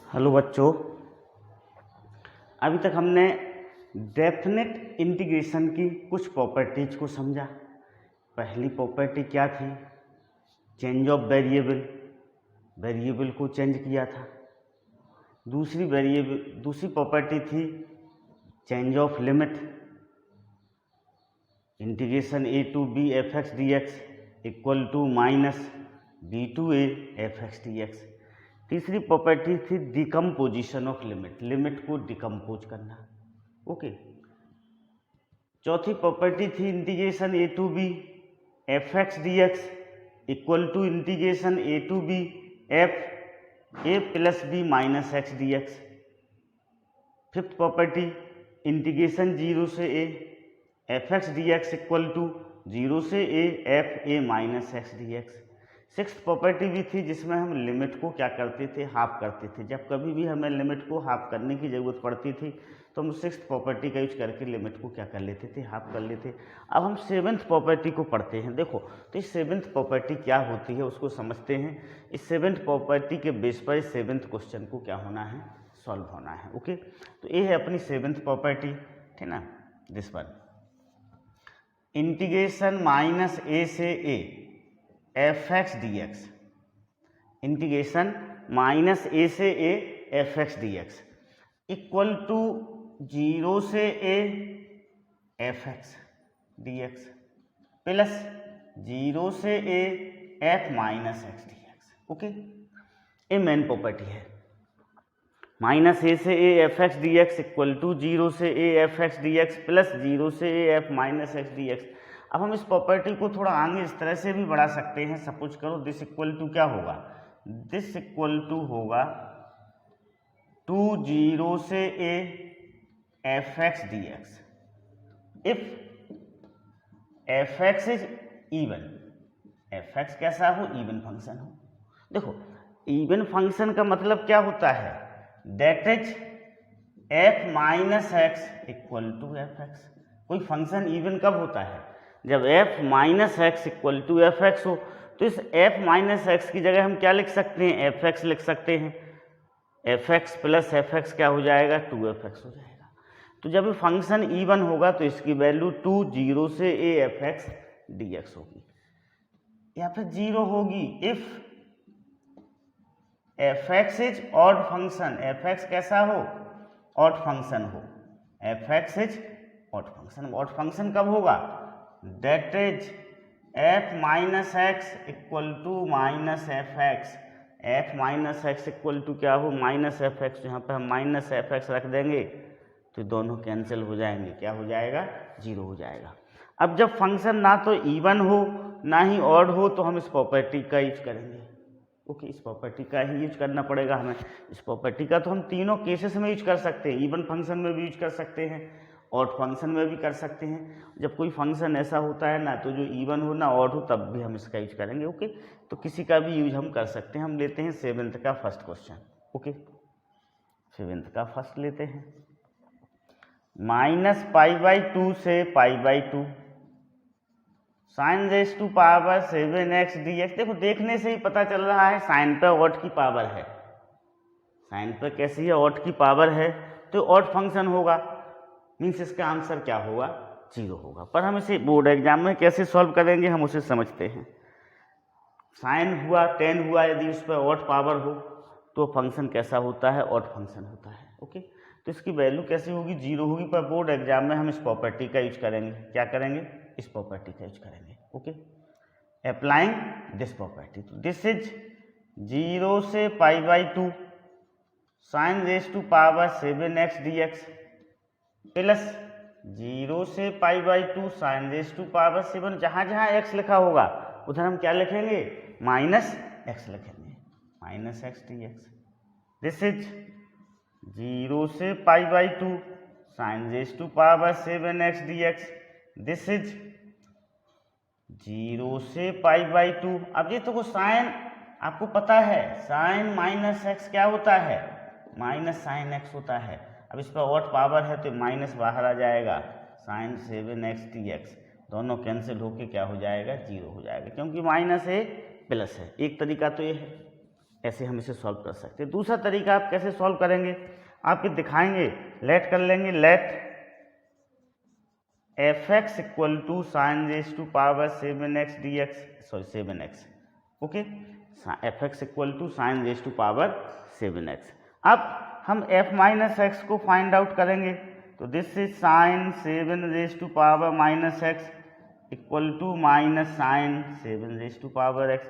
Hello बच्चों, अभी तक हमने डेफिनेट इंटीग्रेशन की कुछ प्रॉपर्टीज को समझा। पहली प्रॉपर्टी क्या थी? चेंज ऑफ वेरिएबल, वेरिएबल को चेंज किया था। दूसरी प्रॉपर्टी थी change of limit, integration A to B F x D x equal to minus B to A F x D X. तीसरी प्रॉपर्टी थी डिकम्पोजिशन ऑफ लिमिट, लिमिट को decompose करना। Okay. चौथी प्रॉपर्टी थी integration A to B F x D x equal to integration A to B F A plus B minus x D x. Fifth property integration zero से A F x D x equal to zero से ए f a minus x D x. Sixth property भी थी जिसमें हम limit को क्या करते थे, हाफ करते थे। जब कभी भी हमें लिमिट को हाफ करने की ज़रूरत पड़ती थी तो हम सिक्स्थ प्रॉपर्टी का यूज करके लिमिट को क्या कर लेते थे, हाफ कर लेते। अब हम सेवेंथ प्रॉपर्टी को पढ़ते हैं। देखो, तो इस सेवेंथ प्रॉपर्टी क्या होती है उसको समझते हैं। इस सेवेंथ प्रॉपर्टी के बेस पर इस सेवेंथ क्वेश्चन को क्या होना है, सॉल्व होना है। ओके, तो ये है अपनी सेवेंथ प्रॉपर्टी, ठीक ना। This one, integration minus a से A F x D x, integration minus a से A F x D x equal to zero से A F x D x plus zero से ए f minus x D x. Okay, ये main property है। Minus a से A F x D x equal to zero से A F x D x plus zero से ए f minus x D x. अब हम इस property को थोड़ा आगे इस तरह से भी बढ़ा सकते हैं। सपोज करो दिस इक्वल टू क्या होगा, दिस इक्वल टू होगा टू जीरो से A F x D x if F x is even, F x कैसा हो, इवन फंक्शन हो। देखो, इवन फंक्शन का मतलब क्या होता है, that is F minus x equal to F X. कोई फंक्शन इवन कब होता है, जब F minus x equal to F X हो। तो इस एफ माइनस एक्स की जगह हम क्या लिख सकते हैं, एफ एक्स लिख सकते हैं। F x plus F x क्या हो जाएगा, टू एफ एक्स हो जाएगा। तो जब फंक्शन इवन होगा तो इसकी वैल्यू टू जीरो से A F x D X होगी, या फिर जीरो होगी if F x is odd function. F x कैसा हो, ऑड फंक्शन हो। F x is odd function. Odd function कब होगा, that is F minus x equal to minus F X. F minus x equal to क्या हो, minus F x. यहाँ पे हम माइनस एफ एक्स रख देंगे तो दोनों कैंसिल हो जाएंगे, क्या हो जाएगा, जीरो हो जाएगा। अब जब फंक्शन ना तो इवन हो ना ही ऑड हो तो हम इस प्रॉपर्टी का यूज करेंगे। ओके, इस प्रॉपर्टी का ही यूज करना पड़ेगा हमें। इस प्रॉपर्टी का तो हम तीनों केसेस में यूज कर सकते हैं। इवन फंक्शन में भी यूज कर सकते हैं, ऑड फंक्शन में भी कर सकते हैं। जब कोई फंक्शन ऐसा होता है ना तो जो इवन हो ना ऑड हो तब भी हम इसका यूज करेंगे। ओके, तो किसी का भी यूज हम कर सकते हैं। हम लेते हैं सेवेंथ का फर्स्ट क्वेश्चन। ओके, सेवेंथ का फर्स्ट लेते हैं। माइनस पाई बाई टू से pi by two sine raise to power seven x D X. देखो, देखने से ही पता चल रहा है साइन पर ऑड की पावर है। साइन पर कैसी है, ऑड की पावर है, तो ऑड फंक्शन होगा। मीन्स इसका आंसर क्या होगा, जीरो होगा। पर हम इसे बोर्ड एग्जाम में कैसे सॉल्व करेंगे हम उसे समझते हैं। साइन हुआ, टेन हुआ, यदि उस पर ऑड पावर हो तो फंक्शन कैसा होता है, ऑड फंक्शन होता है। ओके, तो इसकी वैल्यू कैसी होगी, जीरो होगी। पर बोर्ड एग्जाम में हम इस प्रॉपर्टी का यूज करेंगे। क्या करेंगे, इस प्रॉपर्टी का यूज करेंगे। ओके, अप्लाइंग दिस प्रॉपर्टी, तो दिस इज जीरो से pi by two sine raise to power seven x D x plus zero से pi by two sine raise to power seven. जहाँ जहाँ एक्स लिखा होगा उधर हम क्या लिखेंगे, माइनस एक्स लिखेंगे, minus x D x. This is zero से pi by two sine raise to power seven x D x. This is zero से पाई बाई टू। अब ये तो साइन आपको पता है, साइन माइनस एक्स क्या होता है, माइनस साइन एक्स होता है। अब इस पर ऑड पावर है तो माइनस बाहर आ जाएगा, sign seven x D x दोनों कैंसिल होके क्या हो जाएगा, जीरो हो जाएगा, क्योंकि माइनस है प्लस है। एक तरीका तो ये है। ऐसे हम इसे सॉल्व कर सकते हैं। दूसरा तरीका आप कैसे सॉल्व करेंगे, आपके दिखाएंगे, लेट कर लेंगे, let f x equal to sine raise to power 7x dx, sorry 7x, okay, f x equal to sine raise to power 7x। अब हम f माइनस एक्स को फाइंड आउट करेंगे, तो this is sine 7 raise to power minus x equal to minus sine 7 raise to power x.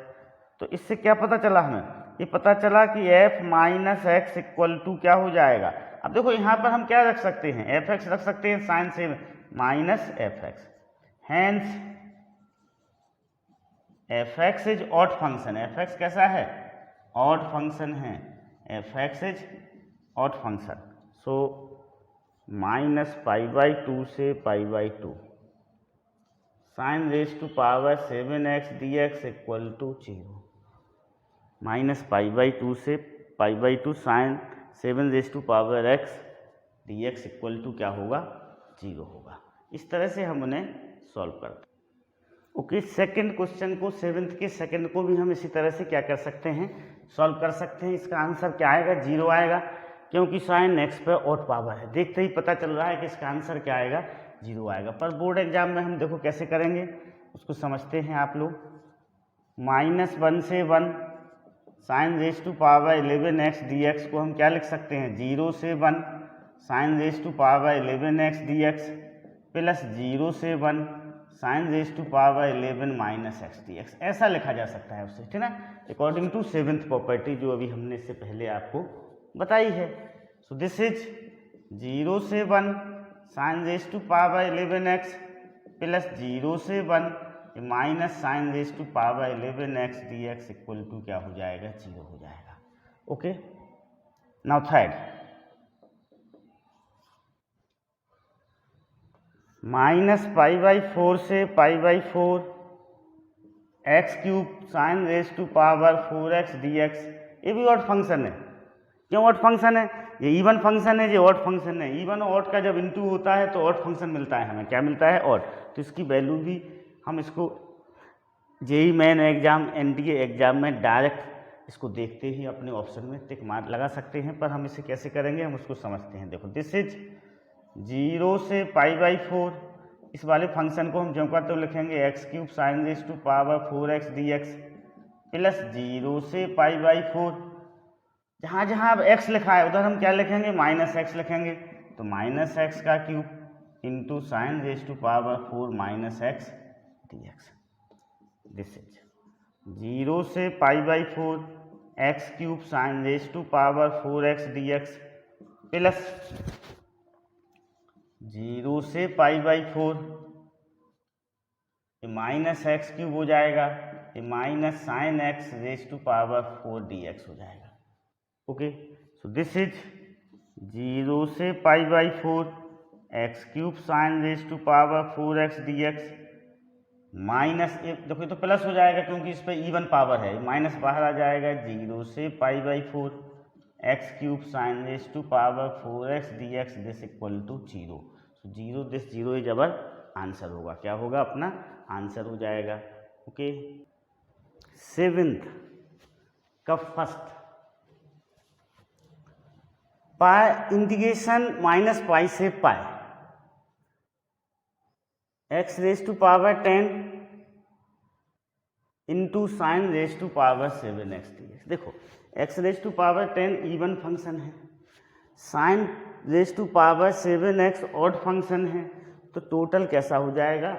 तो इससे क्या पता चला हमें, ये पता चला कि f minus x equal to क्या हो जाएगा। अब देखो यहाँ पर हम क्या रख सकते हैं, एफ एक्स रख सकते हैं sine 7 minus F x, hence f x is odd function. F x कैसा है, ऑड फंक्शन है, f x is odd function. So minus pi by 2 से pi by 2 sine raise to power 7x dx equal to 0, minus pi by 2 से pi by 2 sine 7 raise to power x dx equal to क्या होगा, 0 होगा। इस तरह से हम उन्हें सॉल्व करते हैं। ओके, सेकंड क्वेश्चन को, सेवेंथ के सेकंड को भी हम इसी तरह से क्या कर सकते हैं, सॉल्व कर सकते हैं। इसका आंसर क्या आएगा, 0 आएगा, क्योंकि साइन x पर ऑड पावर है। देखते ही पता चल रहा है कि इसका आंसर क्या आएगा, 0 आएगा। पर बोर्ड एग्जाम में हम देखो कैसे करेंगे, उसको समझते हैं आप लोग। -1 से 1 sine raise to power 11x dx को हम क्या लिख सकते हैं, 0 से 1 sine raise to power 11x dx plus 0 से 1 sine raise to power 11 minus x dx, ऐसा लिखा जा सकता है उससे, ठीक है ना, अकॉर्डिंग टू सेवेंथ प्रॉपर्टी जो अभी हमने इससे पहले आपको बताई है। सो दिस इज 0 से 1 sine raise to power 11x plus 0 से 1 minus sine raise to power 11x dx equal to क्या हो जाएगा, 0 हो जाएगा। Okay, now third, minus pi by 4 से pi by 4 x cube sine raise to power 4x dx, ये भी odd function है। क्यों ऑड फंक्शन है, ये इवन फंक्शन है, ये ऑड फंक्शन है। इवन और ऑड का जब इनटू होता है तो ऑड फंक्शन मिलता है हमें, क्या मिलता है, ऑड। तो इसकी वैल्यू भी हम इसको JEE main exam, NDA exam में डायरेक्ट इसको देखते ही अपने ऑप्शन में टिक मार्क लगा सकते हैं। पर हम इसे कैसे करेंगे, हम उसको समझते हैं। देखो दिस इज 0 से पाई बाई 4, इस वाले फंक्शन को हम जो का तो लिखेंगे x cube sine raise to power 4x dx plus 0 से पाई बाई 4, जहाँ जहाँ अब x लिखा है उधर हम क्या लिखेंगे, माइनस x लिखेंगे। तो माइनस एक्स का cube into sine raise to power 4 minus x dx। This is 0 से pi by 4 x cube sine raise to power 4x dx plus 0 से pi by 4 minus x cube हो जाएगा, ये minus sine x raise to power 4 dx हो जाएगा। Okay, so this is 0 से pi by 4 x cube sine raise to power 4x dx minus, देखो ये तो प्लस हो जाएगा क्योंकि इस पर इवन पावर है, माइनस बाहर आ जाएगा। 0 से pi by 4 x cube sine raise to power 4x dx this equal to 0। So 0 this 0 is our answer होगा, क्या होगा, अपना आंसर हो जाएगा। ओके, सेवेंथ का first, pi integration minus pi से pi x raise to power 10 into sine raise to power 7x dx। देखो x raise to power 10 even function है, sine raise to power 7x odd function है, तो total कैसा हो जाएगा,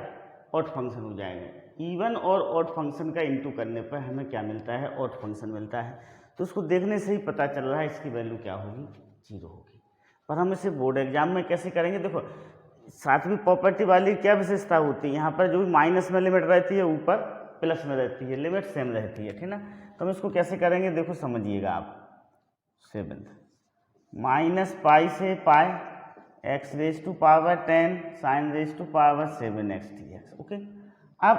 odd function हो जाएगा। इवन और ऑड फंक्शन का इंटू करने पर हमें क्या मिलता है, ऑड फंक्शन मिलता है। तो उसको देखने से ही पता चल रहा है इसकी वैल्यू क्या होगी, 0 होगी। पर हम इसे बोर्ड एग्जाम में कैसे करेंगे, देखो सातवीं प्रॉपर्टी वाली क्या विशेषता होती है, यहाँ पर जो भी माइनस में लिमिट रहती है ऊपर प्लस में रहती है, लिमिट सेम रहती है, ठीक ना। तो हम इसको कैसे करेंगे, देखो समझिएगा आप। सेवेंथ, माइनस पाई से pi x raise to power 10 sine raise to power 7x dx। Okay, अब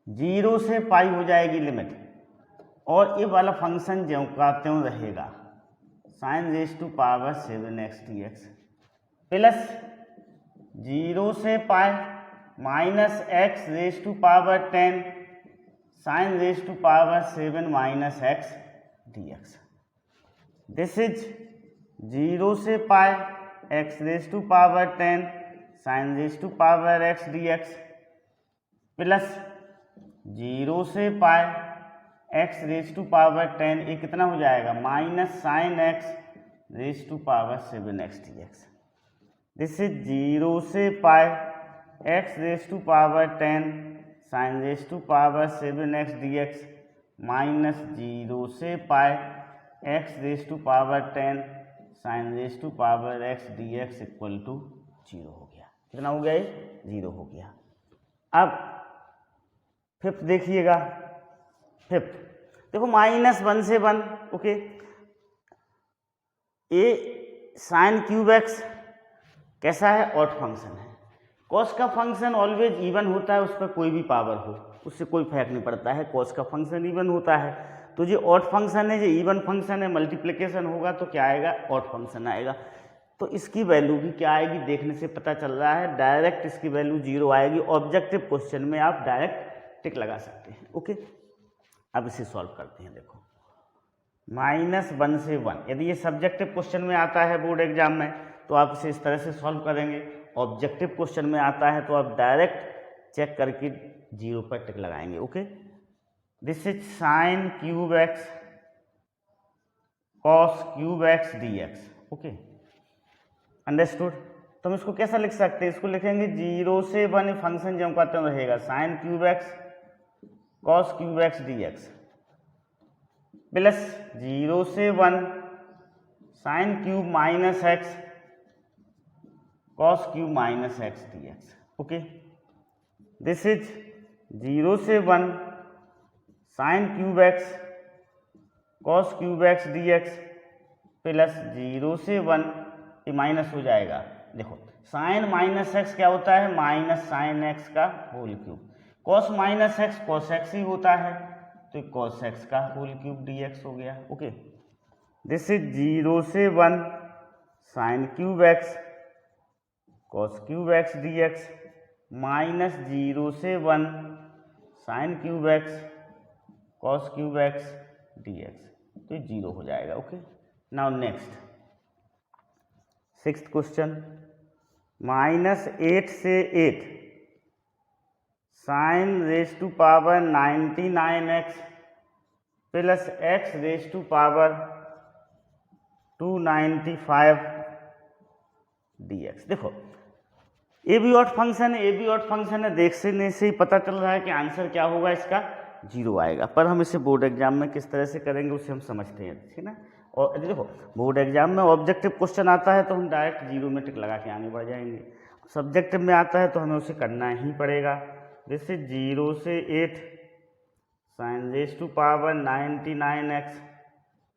0 से पाई हो जाएगी लिमिट, और ये वाला फंक्शन ज्यों का त्यों रहेगा, sine raise to power 7x dx plus 0 से pi minus x raise to power 10 sine raise to power 7 minus x D x. This is 0 से pi x raise to power 10 sine raise to power x D x plus 0 से pi x raise to power 10, ये कितना हो जाएगा minus sine x raise to power 7 x D x. This is 0 से pi x raise to power 10 sine raise to power 7 x D x minus 0 से pi x raise to power 10 sine raise to power x D x equal to 0 हो गया। कितना हो गया ये 0 हो गया। अब फिफ्थ देखिएगा। फिफ्थ देखो -1 से 1, ओके। ए साइन क्यूब एक्स कैसा है, ऑड फंक्शन है। कॉस का फंक्शन ऑलवेज इवन होता है, उस पर कोई भी पावर हो उससे कोई फर्क नहीं पड़ता है, कॉस का फंक्शन इवन होता है। तो ये ऑड फंक्शन है, ये इवन फंक्शन है, मल्टीप्लिकेशन होगा तो क्या आएगा, ऑड फंक्शन आएगा। तो इसकी वैल्यू भी क्या आएगी, देखने से पता चल रहा है, डायरेक्ट इसकी वैल्यू 0 आएगी। ऑब्जेक्टिव क्वेश्चन में आप डायरेक्ट टिक लगा सकते हैं, ओके। अब इसे सॉल्व करते हैं। देखो -1 से 1, यदि ये सब्जेक्टिव क्वेश्चन में आता है बोर्ड एग्जाम में तो आप इसे इस तरह से सॉल्व करेंगे। ऑब्जेक्टिव क्वेश्चन में आता है तो आप डायरेक्ट चेक करके 0 पर टिक लगाएंगे, okay. This is sign cube x cos cube x D x, okay, understood. तो हम इसको कैसा लिख सकते हैं, इसको लिखेंगे 0 से 1 फंक्शन जो हम कहते हैं रहेगा sign cube x cos cube x D x plus 0 से 1 sine cube minus x cos cube minus x D x, okay. This is 0 से 1 sine cube x cos cube x D x plus 0 से 1, ये minus हो जाएगा। देखो sign minus x क्या होता है, माइनस साइन एक्स का whole cube. Cos minus x cos x ही होता है, तो कॉस एक्स का होल क्यूब डी एक्स हो गया, ओके। दिस इज 0 से 1 sine cube x cos cube x D x minus 0 से 1 sine cube x cos cube x D x, तो 0 हो जाएगा, okay. Now next 6th question, -8 से 8 sine raise to power 99x plus x raise to power 295 dx। देखो ए भी odd function है, ए भी odd function है, देखने से ही पता चल रहा है कि आंसर क्या होगा, इसका 0 आएगा। पर हम इसे बोर्ड एग्जाम में किस तरह से करेंगे उसे हम समझते हैं, ठीक है ना। और देखो बोर्ड एग्जाम में ऑब्जेक्टिव क्वेश्चन आता है तो हम डायरेक्ट 0 में टिक लगा के आगे बढ़ जाएंगे। सब्जेक्टिव में आता है तो हमें उसे करना ही पड़ेगा। जैसे 0 से 8 sine raise to power 99x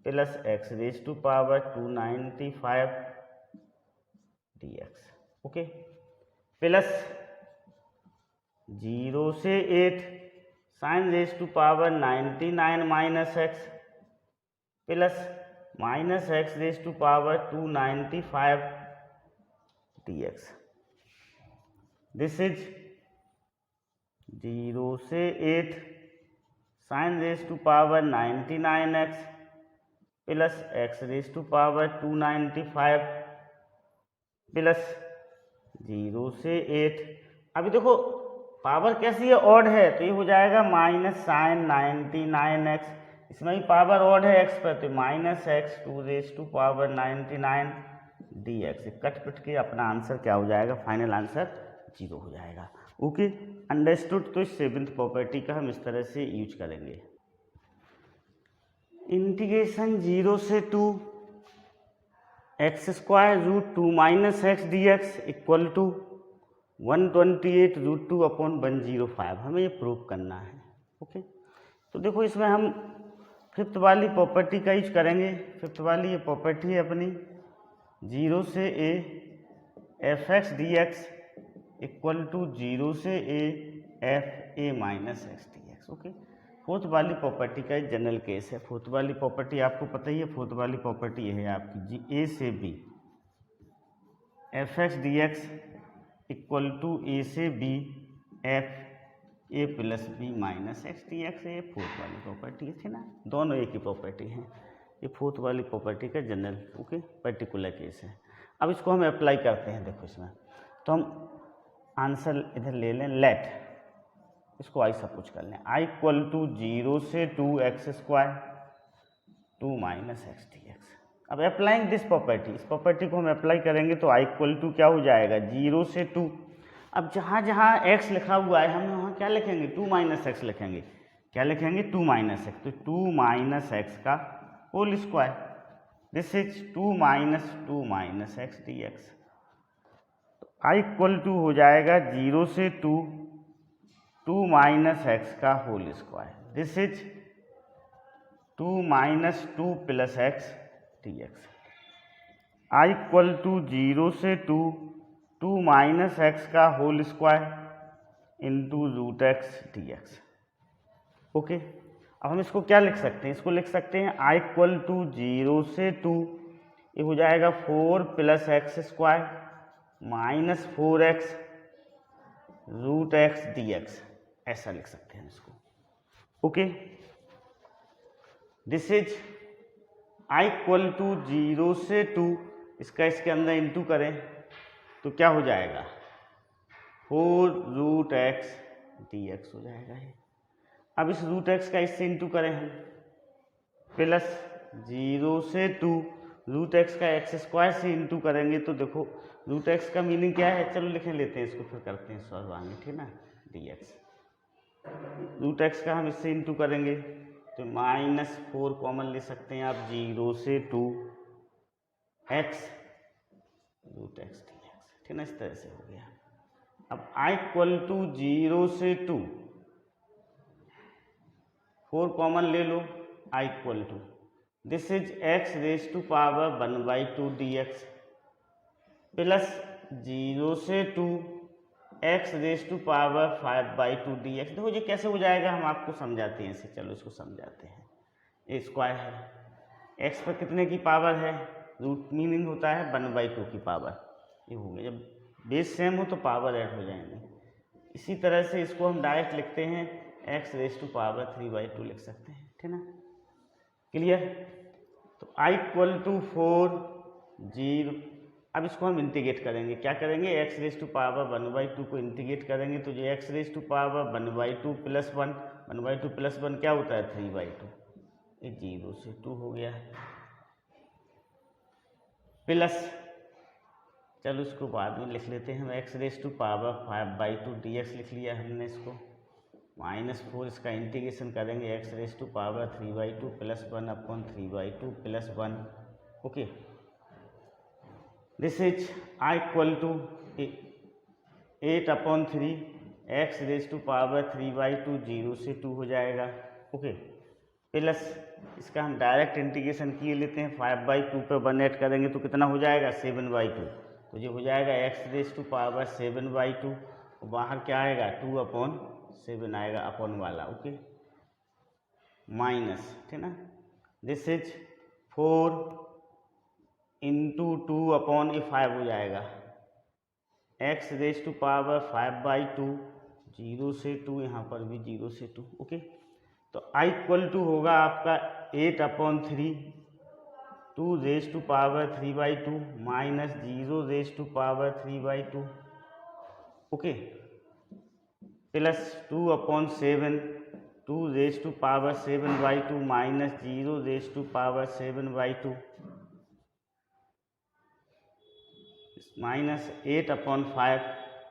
plus x raise to power 295 dx, okay. Plus 0 से 8 sine raise to power 99 minus x plus minus x raise to power 295 dx। This is 0 से 8 sine raise to power 99x plus x raise to power 295 plus 0 से 8। अभी देखो power कैसी है, odd है, तो ये हो जाएगा माइनस साइन 99x, इसमें भी पावर ऑड है एक्स पर, तो minus x 2 raise to power 99 dx। कट पिट के अपना आंसर क्या हो जाएगा, फाइनल आंसर 0 हो जाएगा, ओके, अंडरस्टूड। तो इस 7th प्रॉपर्टी का हम इस तरह से यूज करेंगे। इंटीग्रेशन 0 से 2 x square root 2 minus x D x equal to 128 root 2 upon 105, हमें ये प्रूव करना है, ओके। तो देखो इसमें हम 5th वाली प्रॉपर्टी का यूज करेंगे। 5th वाली ये प्रॉपर्टी है अपनी 0 से a f x D x equal to 0 से a f a minus x D x, okay. 4th वाली प्रॉपर्टी का एक जनरल केस है। 4th वाली प्रॉपर्टी आपको पता ही है। 4th वाली प्रॉपर्टी है आपकी a से b f x D x equal to a से b एफ ए plus B minus x D x, ये फोर्थ वाली प्रॉपर्टी थी ना, दोनों एक ही प्रॉपर्टी हैं। ये फोर्थ वाली प्रॉपर्टी का जनरल ओके पर्टिकुलर केस है। अब इसको हम अप्लाई करते हैं, देखो इसमें तो हम आंसर इधर ले लें, लेट इसको आई सब कुछ कर लें, आई इक्वल टू 0 से 2x² 2 minus x D x. अब अप्लाइंग दिस प्रॉपर्टी, इस प्रॉपर्टी को हम अप्लाई करेंगे तो आई इक्वल टू क्या हो जाएगा 0 से 2। अब जहाँ जहाँ x लिखा हुआ है हम वहाँ क्या लिखेंगे 2 माइनस एक्स लिखेंगे, क्या लिखेंगे 2 माइनस एक्स, तो 2 माइनस एक्स का whole square, this is 2 minus x D x. तो आई इक्वल टू हो जाएगा 0 से 2 माइनस एक्स का whole square, this is 2 minus 2 plus x D x. I equal to 0 से 2 माइनस एक्स का whole square into root x D x. Okay, अब हम इसको क्या लिख सकते हैं, इसको लिख सकते हैं आई इक्वल टू 0 से 2, ये हो जाएगा 4 plus x square minus 4x root x D x, ऐसा लिख सकते हैं इसको। Okay, this is I equal to 0 से 2, इसका इसके अंदर इंटू करें तो क्या हो जाएगा 4 रूट एक्स डी एक्स हो जाएगा ये। अब इस रूट एक्स का इससे इंटू करें हम, प्लस 0 से 2 रूट एक्स का एक्स स्क्वायर से इंटू करेंगे तो देखो रूट एक्स का मीनिंग क्या है, चलो लिख लेते हैं इसको फिर करते हैं सॉल्व आगे, ठीक ना, डी एक्स। रूट एक्स का हम इससे इंटू करेंगे तो -4 कॉमन ले सकते हैं आप, 0 से 2 x root x D x, ठीक ना, इस तरह से हो गया। अब आई इक्वल टू 0 से 2 4 कॉमन ले लो, I equal to this is x raise to power 1/2 dx plus 0 से 2 x raise to power 5/2 dx। देखो ये कैसे हो जाएगा हम आपको समझाते हैं इसे, चलो इसको समझाते हैं। ये स्क्वायर है, x पर कितने की पावर है, रूट मीनिंग होता है 1/2 की पावर, ये हो गया। जब बेस सेम हो तो पावर ऐड हो जाएंगे। इसी तरह से इसको हम डायरेक्ट लिखते हैं x रेज टू पावर 3/2 लिख सकते हैं, ठीक ना, क्लियर। तो i इक्वल टू 4 0, अब इसको हम इंटीग्रेट करेंगे, क्या करेंगे x रेज टू पावर 1/2 को इंटीग्रेट करेंगे तो ये x raise to power 1/2 plus 1, 1/2 plus 1 क्या होता है 3/2, ये 0 से 2 हो गया, प्लस चलो इसको बाद में लिख लेते हैं हम, x raise to power 5/2 dx लिख लिया हमने इसको, -4 इसका इंटीग्रेशन करेंगे x raise to power 3/2 plus 1/3/2 plus 1। Okay, this is I equal to 8/3 x raise to power 3/2 0 से 2 हो जाएगा। ओके, प्लस इसका हम डायरेक्ट इंटीग्रेशन किए लेते हैं, 5/2 पे 1 ऐड करेंगे तो कितना हो जाएगा 7/2, तो ये हो जाएगा x रेज टू पावर 7/2, बाहर क्या आएगा 2/7 आएगा अपॉन वाला, ओके, माइनस, ठीक ना, दिस इज 4 इंटू 2/5 हो जाएगा, x रेज टू पावर 5/2 0 से 2, यहाँ पर भी 0 से 2। ओके, तो आई इक्वल टू होगा आपका 8/3 2 raise to power 3/2 minus 0 raise to power 3/2। Okay, plus 2/7 2 raise to power 7/2 minus 0 raise to power 7/2 minus 8/5,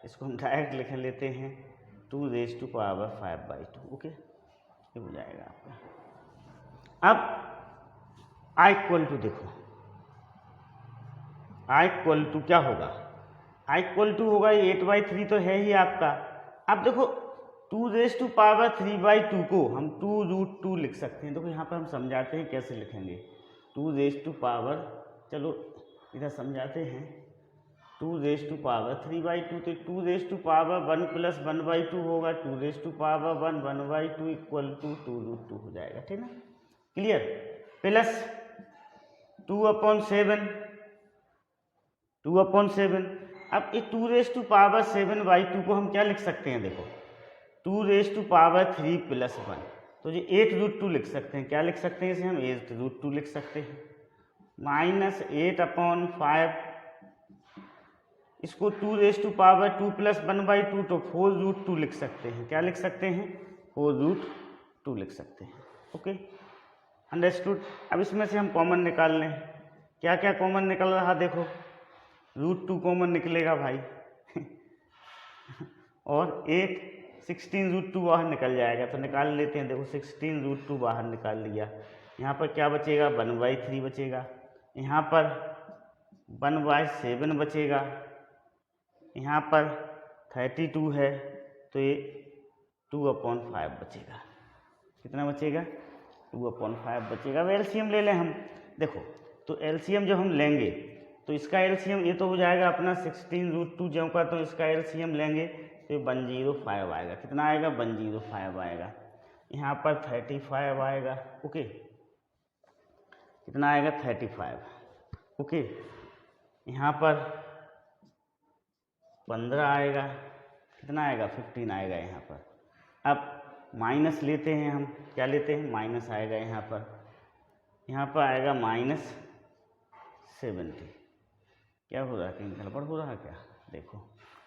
इसको हम डायरेक्ट लिख लेते हैं 2 रेज टू पावर 5/2। ओके, ये हो जाएगा आपका। अब आई इक्वल टू देखो, आई इक्वल टू क्या होगा, आई इक्वल टू होगा 8/3 तो है ही आपका। अब देखो 2 रेज टू पावर 3/2 को हम 2√2 लिख सकते हैं। देखो यहाँ पर हम समझाते हैं कैसे लिखेंगे, 2 रेज टू पावर, चलो इधर समझाते हैं, 2 रेज टू पावर 3/2 तो 2 रेज टू पावर 1 प्लस 1/2 होगा, 2 raise to power 1 1/2 equal to 2√2 हो जाएगा, ठीक ना, क्लियर। प्लस 2/7, अब ये 2 रेज टू पावर 7/2 को हम क्या लिख सकते हैं, देखो 2⁻³ तो ये 8√2 लिख सकते हैं। क्या लिख सकते हैं इसे हम? 8√2 लिख सकते हैं। -8/5 इसको 2⁻² + 1/2 तो 4√2 लिख सकते हैं। क्या लिख सकते हैं? 4√2 लिख सकते हैं। Okay, understood. अब इसमें से हम कॉमन निकाल लें। क्या क्या कॉमन निकल रहा देखो, √2 कॉमन निकलेगा भाई और 16√2 बाहर निकल जाएगा, तो निकाल लेते हैं। देखो 16√2 बाहर निकाल लिया। यहाँ पर क्या बचेगा? 1/3 बचेगा। यहाँ पर 1/7 बचेगा। यहाँ पर 32 है तो ये 2/5 बचेगा। कितना बचेगा? 2/5 बचेगा। अब एलसीएम ले लें हम। देखो तो एलसीएम जो हम लेंगे तो इसका एलसीएम ये तो हो जाएगा अपना 16√2 जो का, तो इसका एलसीएम लेंगे तो 105 आएगा। कितना आएगा? 105 आएगा। यहाँ पर 35 आएगा। ओके, कितना आएगा? 35। ओके, यहाँ पर 15 आएगा। कितना आएगा? 15 आएगा यहाँ पर। अब माइनस लेते हैं हम। क्या लेते हैं? माइनस आएगा यहाँ पर। यहाँ पर आएगा -70। क्या हो रहा है? कहीं गड़बड़ हो रहा है क्या? देखो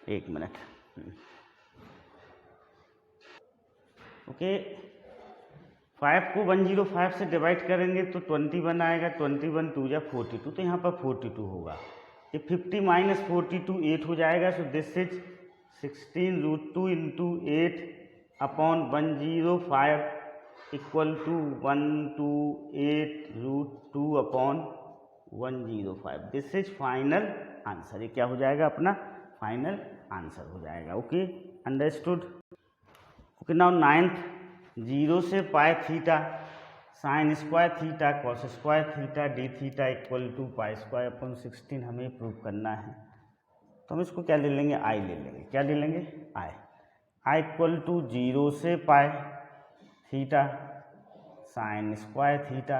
1 मिनट। ओके, 5 को 105 से डिवाइड करेंगे तो 21 आएगा। 21 2 या 42, तो यहाँ पर 42 होगा। ये 50 - 42 8 हो जाएगा। So this is 16√2 × 8/105 = 128√2/105। This is final answer. ये क्या हो जाएगा? अपना फाइनल आंसर हो जाएगा। Okay, understood. Okay, now 9th 0 से π theta sin² theta cos² theta d theta = π² हमें प्रूव करना है। तो हम इसको क्या ले लेंगे? आई ले लेंगे। क्या ले लेंगे? आई = 0 से π theta sin² theta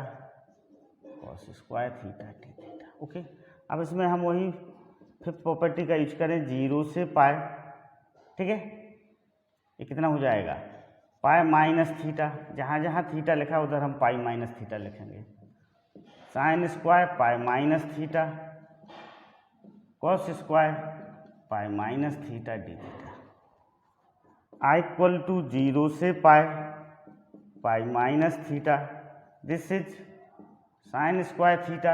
cos² theta d theta. Okay, अब इसमें हम वही 5th प्रॉपर्टी का यूज करें, 0 से π। ठीक है, ये कितना हो जाएगा? π - थीटा। जहाँ जहाँ थीटा लिखा उधर हम π - थीटा लिखेंगे। sin² π - theta cos² π - theta d theta. = 0 से π theta. This is sin² theta.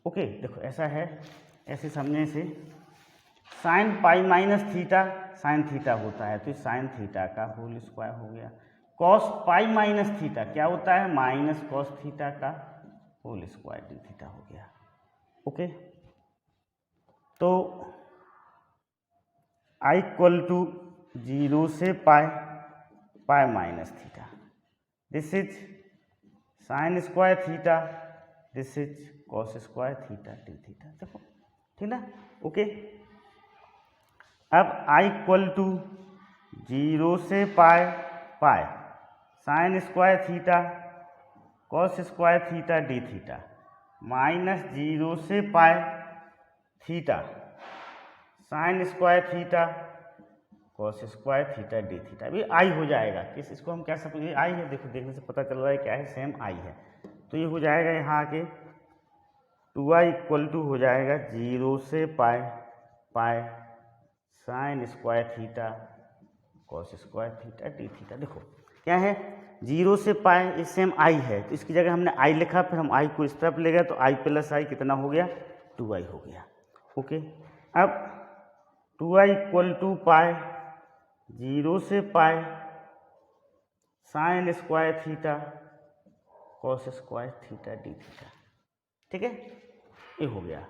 Okay, देखो ऐसा है, ऐसे समझने से sin π - थीटा sin थीटा होता है, तो sin थीटा का होल स्क्वायर हो गया। cos π - थीटा क्या होता है? -cos थीटा का होल स्क्वायर d थीटा हो गया। ओके, तो = 0 से π theta. This is sin² theta. This is cos² theta d theta. देखो ठीक ना? ओके, अब = 0 से π sin² theta cos² theta d theta -0 से π theta sin² theta cos² theta d theta. अभी आई हो जाएगा। किस इसको हम क्या समझे? आई है। देखो देखने से पता चल रहा है क्या है? सेम आई है। तो ये हो जाएगा यहाँ आके 2i = हो जाएगा 0 से π sin² theta cos² theta d theta. देखो क्या है? 0 से π ये सेम आई है, तो इसकी जगह हमने आई लिखा, फिर हम आई को इस तरफ ले गए तो i + i कितना हो गया? 2i हो गया। ओके, अब 2i = π 0 से π sin² theta cos² theta d theta. ठीक है, ये हो गया।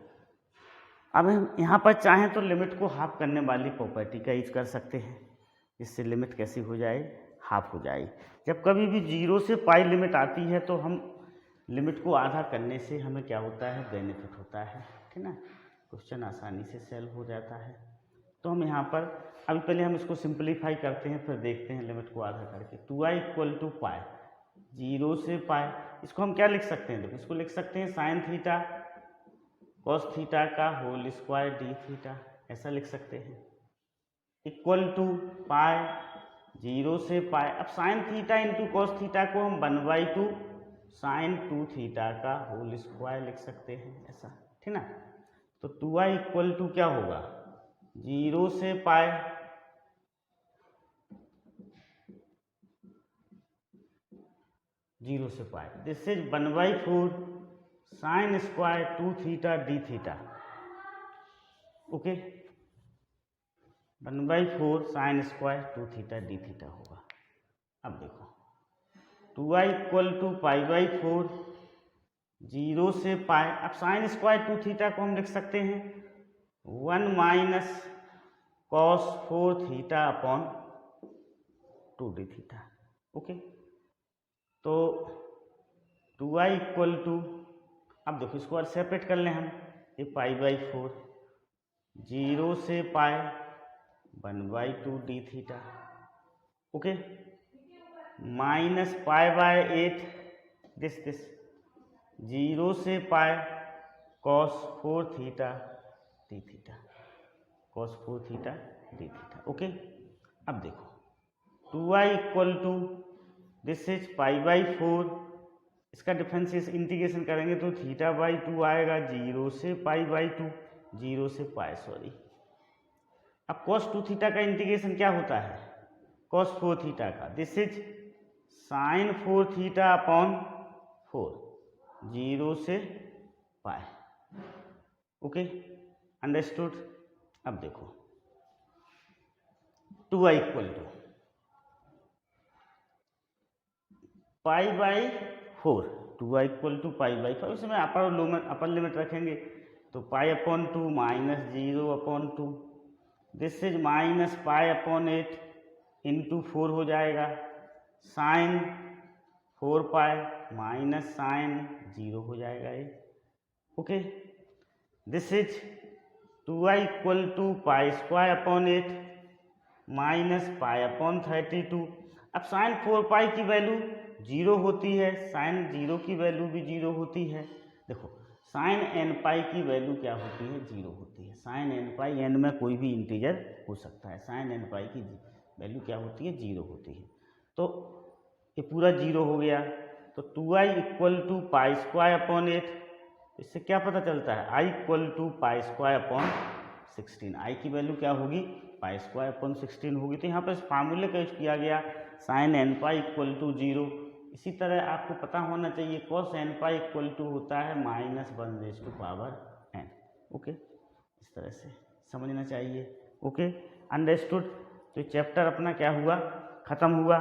अब हम यहाँ पर चाहें तो लिमिट को हाफ करने वाली प्रॉपर्टी का यूज कर सकते हैं, जिससे लिमिट कैसी हो जाए? हाफ हो जाए। जब कभी भी 0 से π लिमिट आती है तो हम लिमिट को आधा करने से हमें क्या होता है? बेनिफिट होता है। ठीक ना? क्वेश्चन आसानी से सॉल्व हो जाता है। तो हम यहाँ पर अभी पहले हम इसको सिंप्लीफाई करते हैं, फिर देखते हैं लिमिट को आधा करके। 2i = π 0 से π, इसको हम क्या लिख सकते हैं? देखो इसको लिख सकते हैं sin थीटा cos थीटा का होल स्क्वायर d थीटा, ऐसा लिख सकते हैं। = π 0 से पाई। अब sine theta into cos theta को हम 1/2 साइन 2 थीटा का होल स्क्वायर लिख सकते हैं, ऐसा, ठीक ना। तो 2i इक्वल टू क्या होगा, 0 से पाई 0 से pi, this is 1/4 sine square 2 theta d theta. Okay, 1/4 sine square 2 theta d theta होगा। अब देखो 2i इक्वल टू π/4 0 से पाई। अब साइन स्क्वायर 2 थीटा को हम लिख सकते हैं 1 minus cos 4 theta upon 2 D theta. Okay, तो 2i इक्वल टू, अब देखो इसको और सेपरेट कर लें हम, ये π/4 0 से pi 1/2 d theta. Okay, minus π/8 this 0 से pi cos 4 theta d theta, cos 4 theta d theta. Okay, अब देखो 2i equal to this is π/4, इसका डिफरेंशिएट इंटीग्रेशन करेंगे तो θ/2 आएगा, 0 से π/2, 0 से पाई, सॉरी। अब cos 2 थीटा का इंटीग्रेशन क्या होता है, cos 4 थीटा का, this is sign 4 theta upon 4, 0 से पाई। Okay, understood. अब देखो 2i equal to π/4, 2i equal to π/4, इसमें अपर लिमिट रखेंगे तो π/2 minus 0/2, this is minus π/8 into 4 हो जाएगा, साइन 4π माइनस साइन 0 हो जाएगा ये। Okay, this is 2i equal to π²/8 minus π/32। अब साइन 4π की वैल्यू 0 होती है, साइन 0 की वैल्यू भी 0 होती है। देखो साइन nπ की वैल्यू क्या होती है, 0 होती है। साइन nπ, n में कोई भी इंटीजर हो सकता है, साइन nπ की वैल्यू क्या होती है, 0 होती है। तो ये पूरा 0 हो गया, तो 2i इक्वल टू π²/8, इससे क्या पता चलता है, i इक्वल टू π²/16, i की वैल्यू क्या होगी, π²/16 होगी। तो यहाँ पर इस फार्मूले का यूज किया गया, साइन nπ इक्वल टू 0। इसी तरह आपको पता होना चाहिए cos nπ इक्वल टू होता है -1/n। ओके, इस तरह से समझना चाहिए। Okay, understood. तो चैप्टर अपना क्या हुआ, खत्म हुआ।